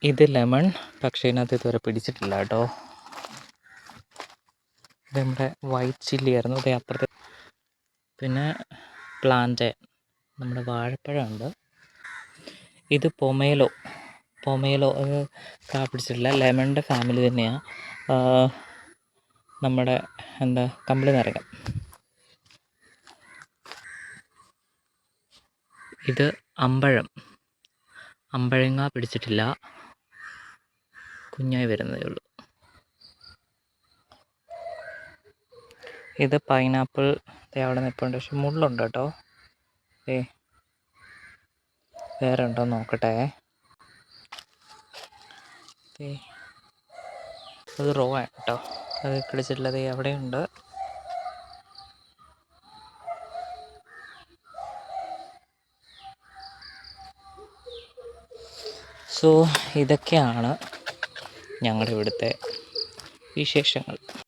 ഇത് ലെമൺ, പക്ഷേ ഇതിനകത്ത് ഇതുവരെ പിടിച്ചിട്ടില്ല കേട്ടോ. ഇത് നമ്മുടെ വൈറ്റ് ചില്ലി ആയിരുന്നു. ഇത് അപ്പുറത്ത് പിന്നെ പ്ലാന്റ്, നമ്മുടെ വാഴപ്പഴമുണ്ട്. ഇത് പൊമേലോ അത് പിടിച്ചിട്ടില്ല. ലെമണിൻ്റെ ഫാമിലി തന്നെയാണ്. നമ്മുടെ കമ്പിളി നാരങ്ങ. ഇത് അമ്പഴങ്ങ പിടിച്ചിട്ടില്ല, കുഞ്ഞായി വരുന്നതേ ഉള്ളൂ. ഇത് പൈനാപ്പിൾ അവിടെ നിൽപ്പുണ്ട്, പക്ഷെ മുള്ളുണ്ട് കേട്ടോ. വേറെ ഉണ്ടോ നോക്കട്ടെ. അത് റോ ആണ് കേട്ടോ, അത് പിടിച്ചിട്ടുള്ളത് അവിടെയുണ്ട്. സോ ഇതൊക്കെയാണ് ഞങ്ങളുടെ ഇവിടുത്തെ വിശേഷങ്ങൾ.